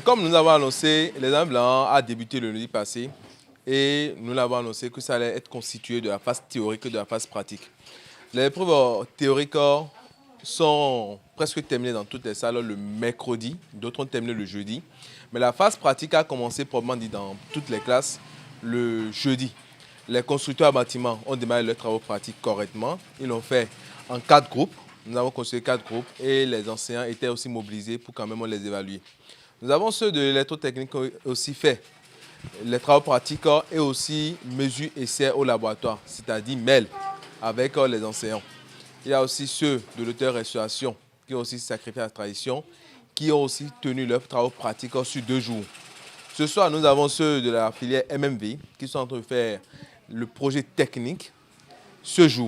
Comme nous l'avons annoncé, l'examen blanc a débuté le lundi passé et nous l'avons annoncé que ça allait être constitué de la phase théorique et de la phase pratique. Les épreuves théoriques sont presque terminées dans toutes les salles le mercredi, d'autres ont terminé le jeudi. Mais la phase pratique a commencé probablement dit dans toutes les classes le jeudi. Les constructeurs bâtiments ont démarré leurs travaux pratiques correctement. Ils l'ont fait en 4 groupes. Nous avons construit 4 groupes et les enseignants étaient aussi mobilisés pour quand même les évaluer. Nous avons ceux de l'électrotechnique qui ont aussi fait les travaux pratiques et aussi mesures essais au laboratoire, c'est-à-dire MEL, avec les enseignants. Il y a aussi ceux de l'hôtellerie-restauration qui ont aussi sacrifié la tradition, qui ont aussi tenu leurs travaux pratiques sur 2 jours. Ce soir, nous avons ceux de la filière MMV qui sont en train de faire le projet technique ce jour.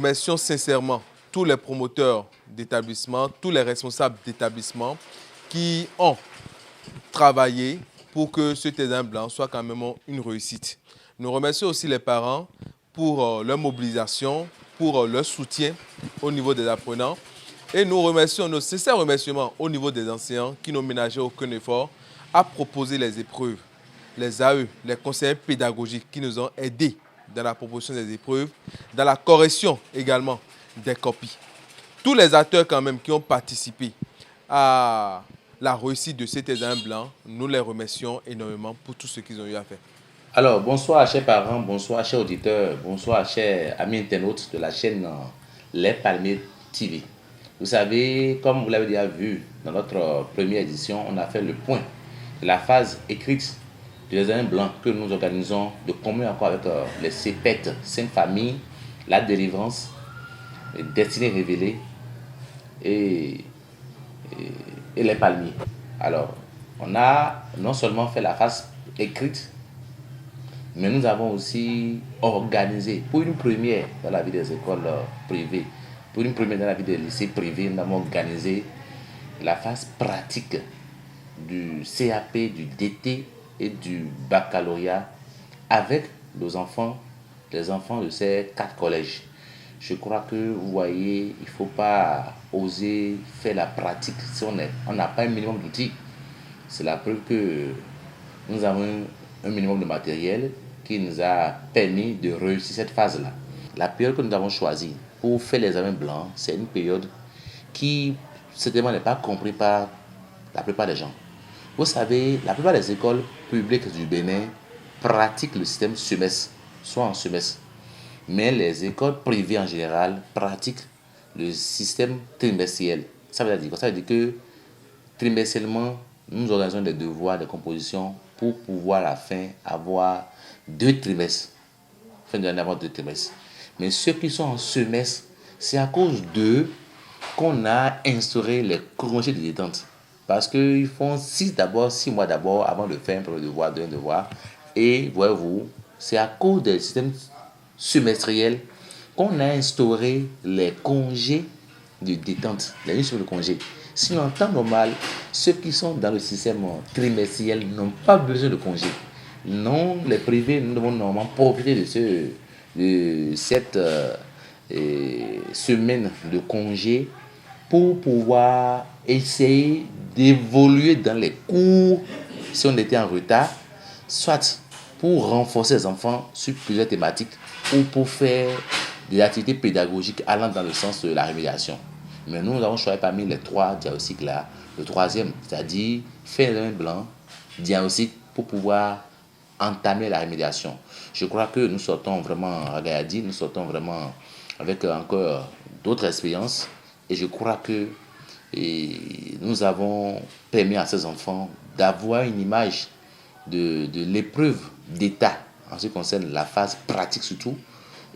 remercions sincèrement tous les promoteurs d'établissements, tous les responsables d'établissements qui ont travaillé pour que cet examen blanc soit quand même une réussite. Nous remercions aussi les parents pour leur mobilisation, pour leur soutien au niveau des apprenants. Et nous remercions nos sincères remerciements au niveau des enseignants qui n'ont ménagé aucun effort à proposer les épreuves, les AE, les conseillers pédagogiques qui nous ont aidés dans la proposition des épreuves, dans la correction également des copies. Tous les acteurs quand même qui ont participé à la réussite de cet examen blanc, nous les remercions énormément pour tout ce qu'ils ont eu à faire. Alors, bonsoir chers parents, bonsoir chers auditeurs, bonsoir chers amis internautes de la chaîne Les Palmiers TV. Vous savez, comme vous l'avez déjà vu dans notre première édition, on a fait le point de la phase écrite de l'examen blanc que nous organisons de commun accord avec les CPET, Sainte Famille, La Délivrance, les Destinées Révélées et, et Les Palmiers. Alors, on a non seulement fait la phase écrite, mais nous avons aussi organisé, pour une première dans la vie des écoles privées, pour une première dans la vie des lycées privés, nous avons organisé la phase pratique du CAP, du DT et du baccalauréat avec les enfants de ces 4 collèges. Je crois que vous voyez, il ne faut pas oser faire la pratique si on n'a pas un minimum d'outils. C'est la preuve que nous avons un minimum de matériel qui nous a permis de réussir cette phase-là. La période que nous avons choisie pour faire l'examen blanc, c'est une période qui, certainement, n'est pas comprise par la plupart des gens. Vous savez, la plupart des écoles publiques du Bénin pratiquent le système semestre, soit en semestre. Mais les écoles privées en général pratiquent le système trimestriel. Ça veut dire quoi? Ça veut dire que trimestriellement, nous organisons des devoirs, des compositions pour pouvoir à la fin avoir 2 trimestres. Fin de l'année avoir 2 trimestres. Mais ceux qui sont en semestre, c'est à cause d'eux qu'on a instauré les congés de détente. Parce qu'ils font 6 mois d'abord avant de faire un premier devoir, d'un devoir. Et voyez-vous, c'est à cause des systèmes semestriels qu'on a instauré les congés de détente, les jours de congé. Sinon, en temps normal, ceux qui sont dans le système trimestriel n'ont pas besoin de congé. Non, les privés, nous devons normalement profiter de cette semaine de congé pour pouvoir essayer d'évoluer dans les cours si on était en retard, soit pour renforcer les enfants sur plusieurs thématiques ou pour faire des activités pédagogiques allant dans le sens de la rémédiation. Mais nous avons choisi parmi les 3 diagnostics là, le troisième, c'est-à-dire faire un blanc, diagnostic pour pouvoir entamer la rémédiation. Je crois que nous sortons vraiment regardis, nous sortons vraiment avec encore d'autres expériences et je crois que nous avons permis à ces enfants d'avoir une image de l'épreuve d'état en ce qui concerne la phase pratique surtout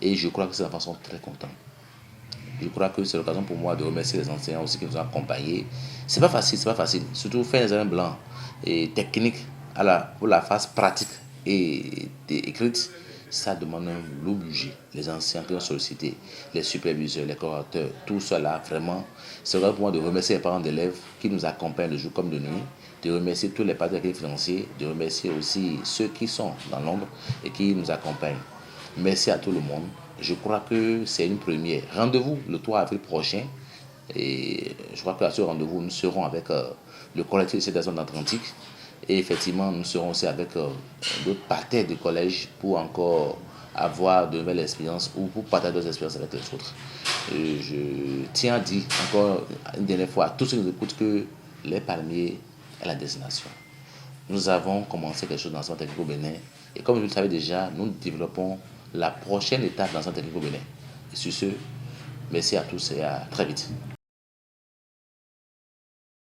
et je crois que ces enfants sont très contents. Je crois que c'est l'occasion pour moi de remercier les enseignants aussi qui nous ont accompagnés. C'est pas facile. Surtout faire un examen blanc et technique pour la phase pratique et écrite, ça demande un lourd budget. Les enseignants qui ont sollicité, les superviseurs, les correcteurs, tout cela, vraiment, c'est l'occasion pour moi de remercier les parents d'élèves qui nous accompagnent de jour comme de nuit, de remercier tous les partenaires financiers, de remercier aussi ceux qui sont dans l'ombre et qui nous accompagnent. Merci à tout le monde. Je crois que c'est une première. Rendez-vous le 3 avril prochain. Et je crois qu'à ce rendez-vous, nous serons avec le collectif de cette zone atlantique. Et effectivement, nous serons aussi avec d'autres partenaires du collège pour encore avoir de nouvelles expériences ou pour partager d'autres expériences avec les autres. Et je tiens à dire encore une dernière fois à tous ceux qui nous écoutent que les palmiers est la destination. Nous avons commencé quelque chose dans le centre technique au Bénin. Et comme vous le savez déjà, nous développons la prochaine étape dans le centre technique au Bénin. Et sur ce, merci à tous et à très vite.